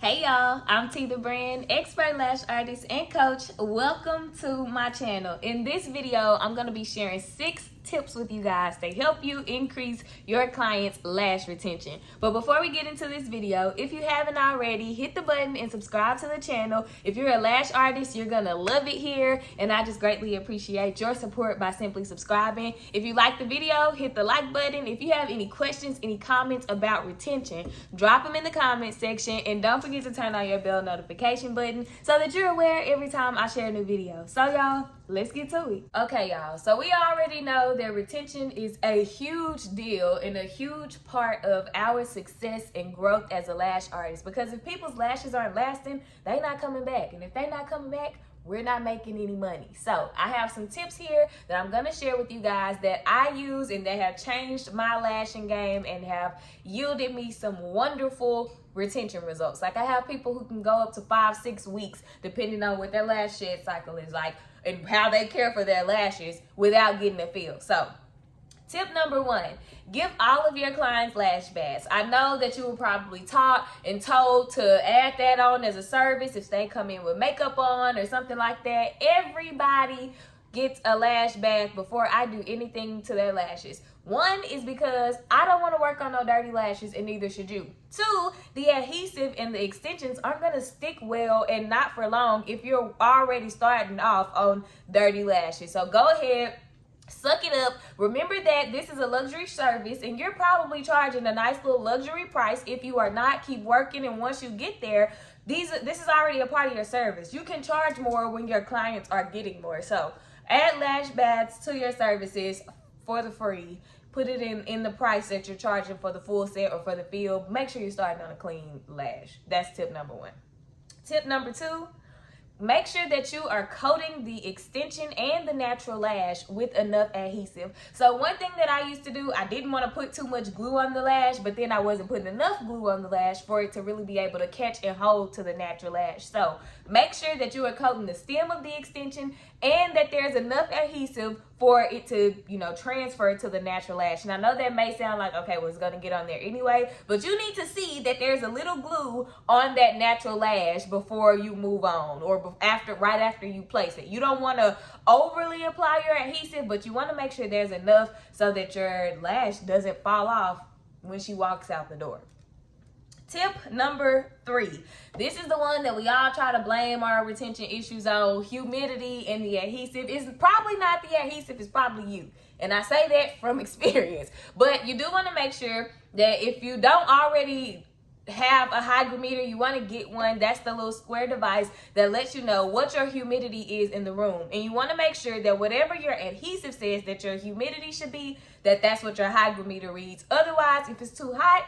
Hey y'all, I'm T the Brand, expert lash artist and coach. Welcome to my channel. In this video, I'm going to be sharing 6 tips with you guys to help you increase your clients' lash retention. But before we get into this video, if you haven't already, hit the button and subscribe to the channel. If you're a lash artist, you're gonna love it here, and I just greatly appreciate your support by simply subscribing. If you like the video, hit the like button. If you have any questions, any comments about retention, drop them in the comment section, and don't forget to turn on your bell notification button so that you're aware every time I share a new video. So y'all, let's get to it. Okay y'all, so we already know that retention is a huge deal and a huge part of our success and growth as a lash artist, because if people's lashes aren't lasting, they're not coming back, and if they're not coming back, we're not making any money. So I have some tips here that I'm gonna share with you guys that I use and that have changed my lashing game and have yielded me some wonderful retention results. Like, I have people who can go up to 5-6 weeks depending on what their lash shed cycle is like and how they care for their lashes without getting a feel. So tip number 1, give all of your clients lash baths. I know that you were probably taught and told to add that on as a service if they come in with makeup on or something like that. Everybody gets a lash bath before I do anything to their lashes. 1 is because I don't want to work on no dirty lashes, and neither should you. 2, the adhesive and the extensions aren't going to stick well and not for long if you're already starting off on dirty lashes. So go ahead, suck it up. Remember that this is a luxury service and you're probably charging a nice little luxury price. If you are not, keep working, and once you get there, this is already a part of your service. You can charge more when your clients are getting more. So add lash baths to your services for the free. Put it in the price that you're charging for the full set or for the field. Make sure you're starting on a clean lash. That's tip number 1. Tip number 2, make sure that you are coating the extension and the natural lash with enough adhesive. So one thing that I used to do, I didn't want to put too much glue on the lash, but then I wasn't putting enough glue on the lash for it to really be able to catch and hold to the natural lash. So make sure that you are coating the stem of the extension and that there's enough adhesive for it to, transfer to the natural lash. And I know that may sound like, okay, well, it's going to get on there anyway, but you need to see that there's a little glue on that natural lash before you move on, or right after you place it. You don't want to overly apply your adhesive, but you want to make sure there's enough so that your lash doesn't fall off when she walks out the door. Tip number 3. This is the one that we all try to blame our retention issues on. Humidity and the adhesive. It's probably not the adhesive, it's probably you. And I say that from experience. But you do want to make sure that if you don't already have a hygrometer, you want to get one. That's the little square device that lets you know what your humidity is in the room. And you want to make sure that whatever your adhesive says that your humidity should be, that's what your hygrometer reads. Otherwise, if it's too hot,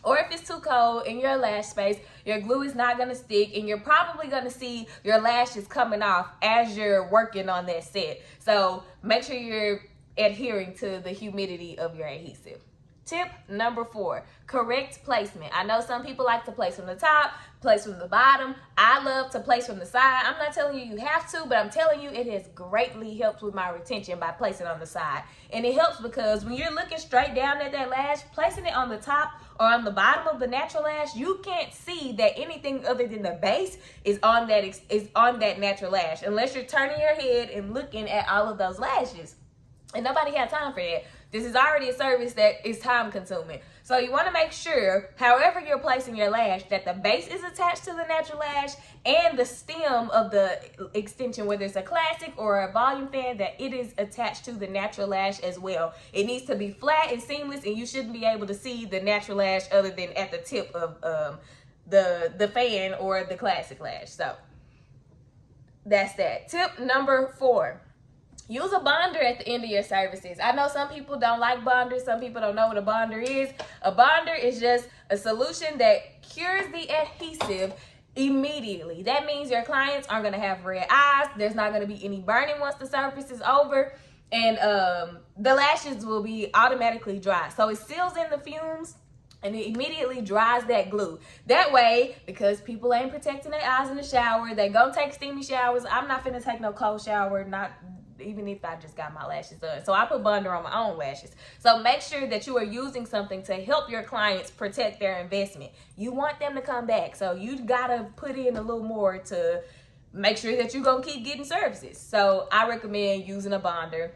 or if it's too cold in your lash space, your glue is not going to stick, and you're probably going to see your lashes coming off as you're working on that set. So make sure you're adhering to the humidity of your adhesive. Tip number 4, correct placement. I know some people like to place from the top, place from the bottom. I love to place from the side. I'm not telling you have to, but I'm telling you it has greatly helped with my retention by placing on the side. And it helps because when you're looking straight down at that lash, placing it on the top or on the bottom of the natural lash, you can't see that anything other than the base is on that natural lash, unless you're turning your head and looking at all of those lashes. And nobody had time for that. This is already a service that is time consuming. So you want to make sure, however you're placing your lash, that the base is attached to the natural lash and the stem of the extension, whether it's a classic or a volume fan, that it is attached to the natural lash as well. It needs to be flat and seamless, and you shouldn't be able to see the natural lash other than at the tip of the fan or the classic lash. So that's that. Tip number 4. Use a bonder at the end of your services. I know some people don't like bonders. Some people don't know what a bonder is. A bonder is just a solution that cures the adhesive immediately. That means your clients aren't going to have red eyes. There's not going to be any burning once the service is over. And the lashes will be automatically dry. So it seals in the fumes and it immediately dries that glue. That way, because people ain't protecting their eyes in the shower, they gonna take steamy showers. I'm not finna take no cold shower, not even if I just got my lashes done. So I put bonder on my own lashes. So make sure that you are using something to help your clients protect their investment. You want them to come back. So you gotta put in a little more to make sure that you're gonna keep getting services. So I recommend using a bonder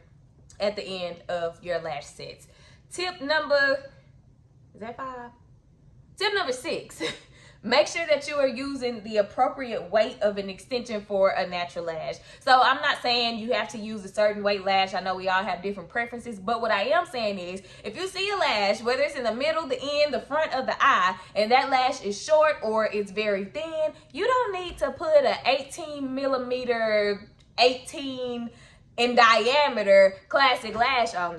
at the end of your lash sets. Tip number 6. Make sure that you are using the appropriate weight of an extension for a natural lash. So I'm not saying you have to use a certain weight lash. I know we all have different preferences, but what I am saying is if you see a lash, whether it's in the middle, the end, the front of the eye, and that lash is short or it's very thin, you don't need to put a 18 millimeter, 18 in diameter classic lash on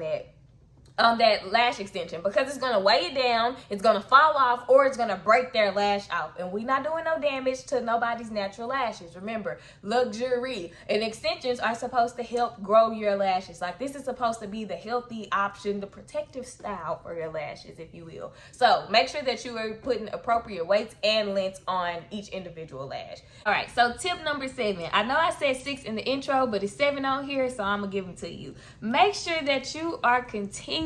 that lash extension, because it's going to weigh it down, it's going to fall off, or it's going to break their lash out. And we're not doing no damage to nobody's natural lashes. Remember, luxury. And extensions are supposed to help grow your lashes. Like, this is supposed to be the healthy option, the protective style for your lashes, if you will. So make sure that you are putting appropriate weights and lengths on each individual lash. All right, so tip number 7. I know I said 6 in the intro, but it's 7 on here, so I'm going to give them to you. Make sure that you are continuously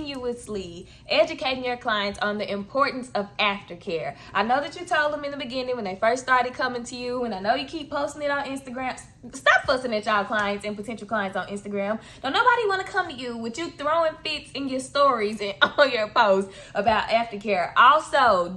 educating your clients on the importance of aftercare. I know that you told them in the beginning when they first started coming to you, and I know you keep posting it on Instagram. Stop fussing at y'all clients and potential clients on Instagram. Don't nobody want to come to you with you throwing fits in your stories and on your posts about aftercare. Also,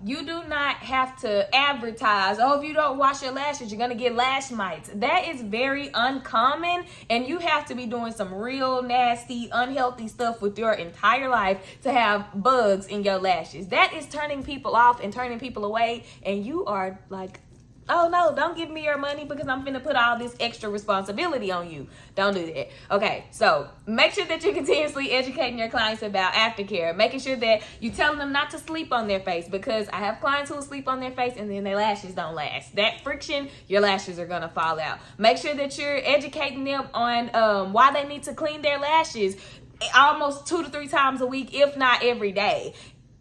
you do not have to advertise, oh, if you don't wash your lashes, you're going to get lash mites. That is very uncommon, and you have to be doing some real nasty, unhealthy stuff with your entire life to have bugs in your lashes. That is turning people off and turning people away, and you are like, oh no, don't give me your money because I'm finna put all this extra responsibility on you. Don't do that. Okay, so make sure that you're continuously educating your clients about aftercare, making sure that you tell them not to sleep on their face, because I have clients who will sleep on their face and then their lashes don't last. That friction, your lashes are gonna fall out. Make sure that you're educating them on why they need to clean their lashes almost 2 to 3 times a week, if not every day.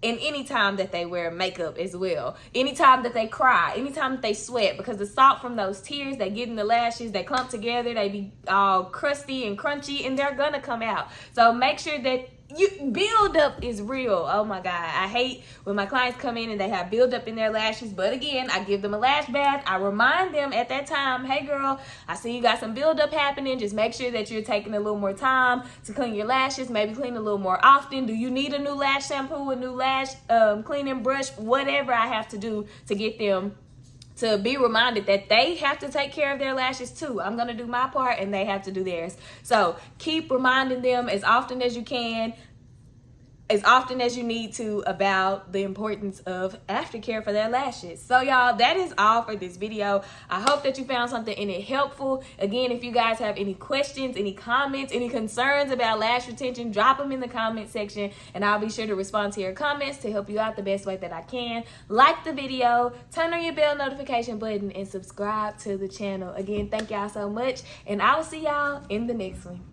And anytime that they wear makeup as well, anytime that they cry, anytime that they sweat, because the salt from those tears, they get in the lashes, they clump together, they be all crusty and crunchy, and they're gonna come out. So make sure that build-up is real. Oh my God, I hate when my clients come in and they have build-up in their lashes, but again, I give them a lash bath. I remind them at that time, hey girl, I see you got some build-up happening. Just make sure that you're taking a little more time to clean your lashes, maybe clean a little more often. Do you need a new lash shampoo, a new lash cleaning brush, whatever I have to do to get them to be reminded that they have to take care of their lashes too. I'm going to do my part and they have to do theirs. So keep reminding them as often as you can, as often as you need to, about the importance of aftercare for their lashes. So y'all, that is all for this video. I hope that you found something in it helpful. Again, if you guys have any questions, any comments, any concerns about lash retention, drop them in the comment section and I'll be sure to respond to your comments to help you out the best way that I can. Like the video, turn on your bell notification button, and subscribe to the channel. Again, thank y'all so much, and I will see y'all in the next one.